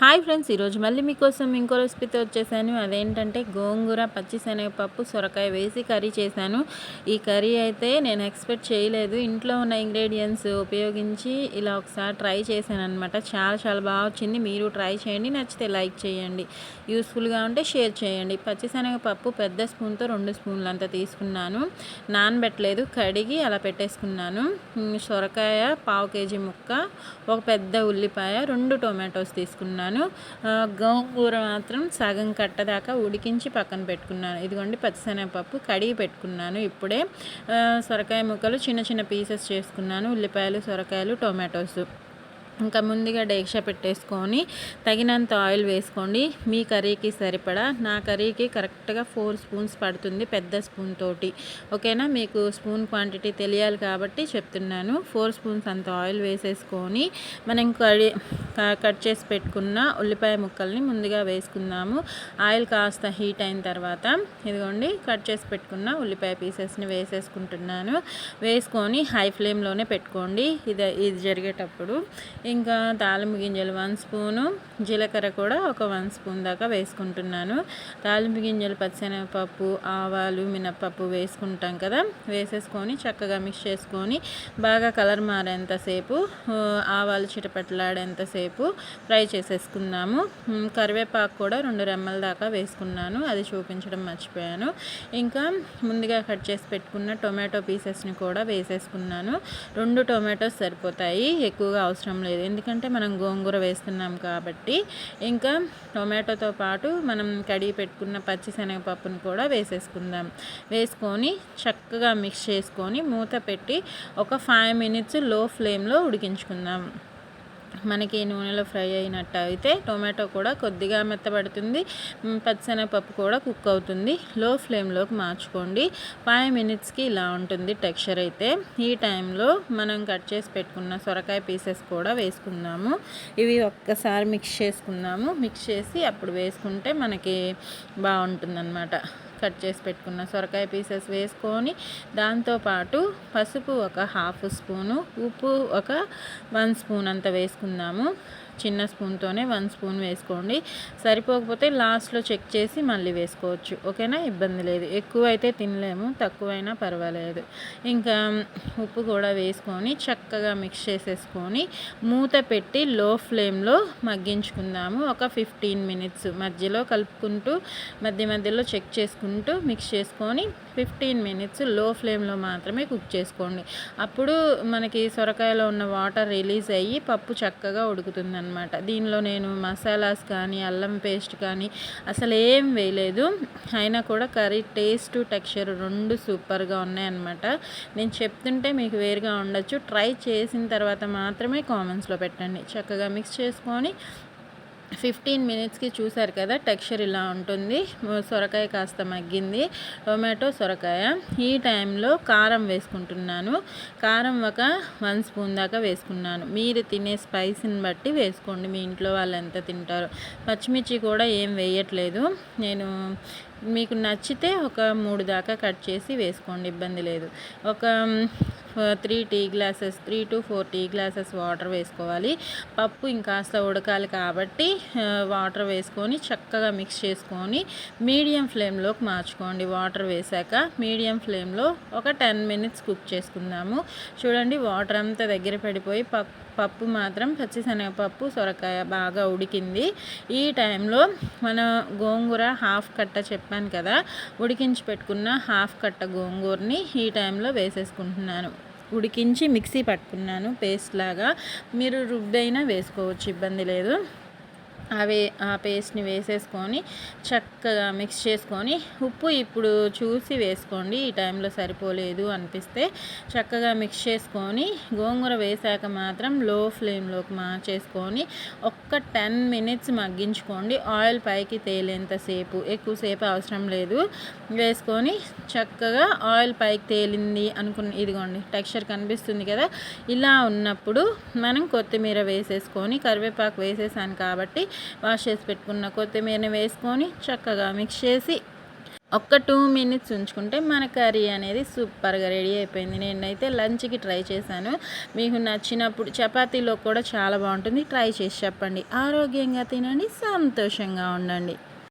Hi friends, ఈరోజు మళ్ళీ మీకోసం ఇంకో రెసిపీతో వచ్చేసాను. అదేంటంటే గోంగూర పచ్చిశనగపప్పు సొరకాయ వేసి కర్రీ చేశాను. ఈ కర్రీ అయితే నేను ఎక్స్పెక్ట్ చేయలేదు. ఇంట్లో ఉన్న ఇంగ్రీడియంట్స్ ఉపయోగించి ఇలా ఒకసారి ట్రై చేశాను అనమాట. చాలా బాగా వచ్చింది. మీరు ట్రై చేయండి, నచ్చితే లైక్ చేయండి, యూస్ఫుల్గా ఉంటే షేర్ చేయండి. పచ్చిశనగపప్పు పెద్ద స్పూన్తో 2 స్పూన్లు అంత తీసుకున్నాను. నానబెట్టలేదు, కడిగి అలా పెట్టేసుకున్నాను. సొరకాయ 1/2 కేజీ ముక్క, ఒక పెద్ద ఉల్లిపాయ, 2 టొమాటోస్ తీసుకున్నాను. గోంగూర మాత్రం సగం కట్ట దాకా ఉడికించి పక్కన పెట్టుకున్నాను. ఇదిగోండి పచ్చిశనగపప్పు కడిగి పెట్టుకున్నాను. ఇప్పుడే సొరకాయ ముక్కలు చిన్న పీసెస్ చేసుకున్నాను. ఉల్లిపాయలు, సొరకాయలు, టొమాటోస్. ఇంకా ముందుగా డేక్షా పెట్టేసుకొని తగినంత ఆయిల్ వేసుకోండి. మీ కర్రీకి సరిపడా. నా కర్రీకి కరెక్ట్గా 4 స్పూన్స్ పడుతుంది, పెద్ద స్పూన్ తోటి. ఓకేనా? మీకు స్పూన్ క్వాంటిటీ తెలియాలి కాబట్టి చెప్తున్నాను. 4 స్పూన్స్ అంత ఆయిల్ వేసేసుకొని మనం కట్ చేసి పెట్టుకున్న ఉల్లిపాయ ముక్కల్ని ముందుగా వేసుకుందాము. ఆయిల్ కాస్త హీట్ అయిన తర్వాత ఇదిగోండి కట్ చేసి పెట్టుకున్న ఉల్లిపాయ పీసెస్ని వేసేసుకుంటున్నాను. వేసుకొని హై ఫ్లేమ్లోనే పెట్టుకోండి ఇది జరిగేటప్పుడు. ఇంకా తాలింపు గింజలు 1 స్పూను, జీలకర్ర కూడా ఒక 1 స్పూన్ దాకా వేసుకుంటున్నాను. తాలింపు గింజలు, పచ్చిశనగపప్పు, ఆవాలు, మినప్పప్పు వేసుకుంటాం కదా, వేసేసుకొని చక్కగా మిక్స్ చేసుకొని బాగా కలర్ మారేంతసేపు, ఆవాలు చిటపట్లాడేంతసేపు ఫ్రై చేసేసుకుందాము. కరివేపాకు కూడా 2 రెమ్మల దాకా వేసుకున్నాను, అది చూపించడం మర్చిపోయాను. ఇంకా ముందుగా కట్ చేసి పెట్టుకున్న టొమాటో పీసెస్ని కూడా వేసేసుకున్నాను. 2 టొమాటోస్ సరిపోతాయి, ఎక్కువగా అవసరం లేదు, ఎందుకంటే మనం గోంగూర వేస్తున్నాం కాబట్టి. ఇంకా టొమాటోతో పాటు మనం కడిగి పెట్టుకున్న పచ్చిశనగపప్పును కూడా వేసేసుకుందాం. వేసుకొని చక్కగా మిక్స్ చేసుకొని మూత పెట్టి ఒక 5 మినిట్స్ లో ఫ్లేమ్లో ఉడికించుకుందాం. మనకి నూనెలో ఫ్రై అయినట్టు అయితే టొమాటో కూడా కొద్దిగా మెత్తబడుతుంది, పచ్చిశనగపప్పు కూడా కుక్ అవుతుంది. లో ఫ్లేమ్లోకి మార్చుకోండి. 5 మినిట్స్కి ఇలా ఉంటుంది టెక్స్చర్ అయితే. ఈ టైంలో మనం కట్ చేసి పెట్టుకున్న సొరకాయ పీసెస్ కూడా వేసుకుందాము. ఇవి ఒక్కసారి మిక్స్ చేసుకుందాము. మిక్స్ చేసి అప్పుడు వేసుకుంటే మనకి బాగుంటుందన్నమాట. కట్ చేసి పెట్టుకున్న సొరకాయ పీసెస్ వేసుకొని దాంతోపాటు పసుపు ఒక 1/2 స్పూను, ఉప్పు ఒక 1 స్పూన్ అంత వేసుకుందాము. చిన్న స్పూన్తోనే 1 స్పూన్ వేసుకోండి. సరిపోకపోతే లాస్ట్లో చెక్ చేసి మళ్ళీ వేసుకోవచ్చు. ఓకేనా? ఇబ్బంది లేదు. ఎక్కువ అయితే తినలేము, తక్కువైనా పర్వాలేదు. ఇంకా ఉప్పు కూడా వేసుకొని చక్కగా మిక్స్ చేసేసుకొని మూత పెట్టి లో ఫ్లేమ్లో మగ్గించుకుందాము. ఒక 15 మినిట్స్ మధ్యలో కలుపుకుంటూ మధ్యలో చెక్ చేసుకుంటూ మిక్స్ చేసుకొని 15 మినిట్స్ లో ఫ్లేమ్లో మాత్రమే కుక్ చేసుకోండి. అప్పుడు మనకి సొరకాయలో ఉన్న వాటర్ రిలీజ్ అయ్యి పప్పు చక్కగా ఉడుకుతుంది అనమాట. దీనిలో నేను మసాలాస్ కానీ అల్లం పేస్ట్ కానీ అసలు ఏం వేయలేదు. అయినా కూడా కర్రీ టేస్ట్, టెక్స్చర్ 2 సూపర్గా ఉన్నాయన్నమాట. నేను చెప్తుంటే మీకు వేరుగా ఉండొచ్చు, ట్రై చేసిన తర్వాత మాత్రమే కామెంట్స్లో పెట్టండి. చక్కగా మిక్స్ చేసుకొని 15 మినిట్స్కి చూసారు కదా, టెక్స్చర్ ఇలా ఉంటుంది. సొరకాయ కాస్త మగ్గింది, టొమాటో, సొరకాయ. ఈ టైంలో కారం వేసుకుంటున్నాను. కారం ఒక 1 స్పూన్ దాకా వేసుకున్నాను. మీరు తినే స్పైసీని బట్టి వేసుకోండి, మీ ఇంట్లో వాళ్ళు ఎంత తింటారో. పచ్చిమిర్చి కూడా ఏం వేయట్లేదు నేను. మీకు నచ్చితే ఒక 3 దాకా కట్ చేసి వేసుకోండి, ఇబ్బంది లేదు. ఒక 3 to 4 టీ గ్లాసెస్ వాటర్ వేసుకోవాలి. పప్పు ఇంకాస్త ఉడకాలి కాబట్టి వాటర్ వేసుకొని చక్కగా మిక్స్ చేసుకొని మీడియం ఫ్లేమ్లోకి మార్చుకోండి. వాటర్ వేసాక మీడియం ఫ్లేమ్లో ఒక 10 మినిట్స్ కుక్ చేసుకుందాము. చూడండి, వాటర్ అంతా దగ్గర పడిపోయి పప్పు మాత్రం పచ్చిశనగపప్పు, సొరకాయ బాగా ఉడికింది. ఈ టైంలో మన గోంగూర 1/2 కట్ట చెప్పాను కదా, ఉడికించి పెట్టుకున్న 1/2 కట్ట గోంగూరని ఈ టైంలో వేసేసుకుంటున్నాను. ఉడికించి మిక్సీ పట్టుకున్నాను పేస్ట్ లాగా. మీరు రుబ్బైనా వేసుకోవచ్చు, ఇబ్బంది లేదు. ఆ పేస్ట్ని వేసేసుకొని చక్కగా మిక్స్ చేసుకొని ఉప్పు ఇప్పుడు చూసి వేసుకోండి. ఈ టైంలో సరిపోలేదు అనిపిస్తే చక్కగా మిక్స్ చేసుకొని గోంగూర వేసాక మాత్రం లో ఫ్లేమ్లోకి మార్చేసుకొని ఒక్క 10 మినిట్స్ మగ్గించుకోండి. ఆయిల్ పైకి తేలేంతసేపు, ఎక్కువసేపు అవసరం లేదు. వేసుకొని చక్కగా ఆయిల్ పైకి తేలింది ఇదిగోండి టెక్స్చర్ కనిపిస్తుంది కదా, ఇలా ఉన్నప్పుడు మనం కొత్తిమీర వేసేసుకొని, కరివేపాకు వేసేసాను కాబట్టి వాష్ చేసి పెట్టుకున్న కొత్తిమీరని వేసుకొని చక్కగా మిక్స్ చేసి ఒక్క 2 మినిట్స్ ఉంచుకుంటే మన కర్రీ అనేది సూపర్‌గా రెడీ అయిపోయింది. నేనైతే లంచ్‌కి ట్రై చేశాను. మీకు నచ్చినప్పుడు చపాతీలో కూడా చాలా బాగుంటుంది. ట్రై చేసి చెప్పండి. ఆరోగ్యంగా తినండి, సంతోషంగా ఉండండి.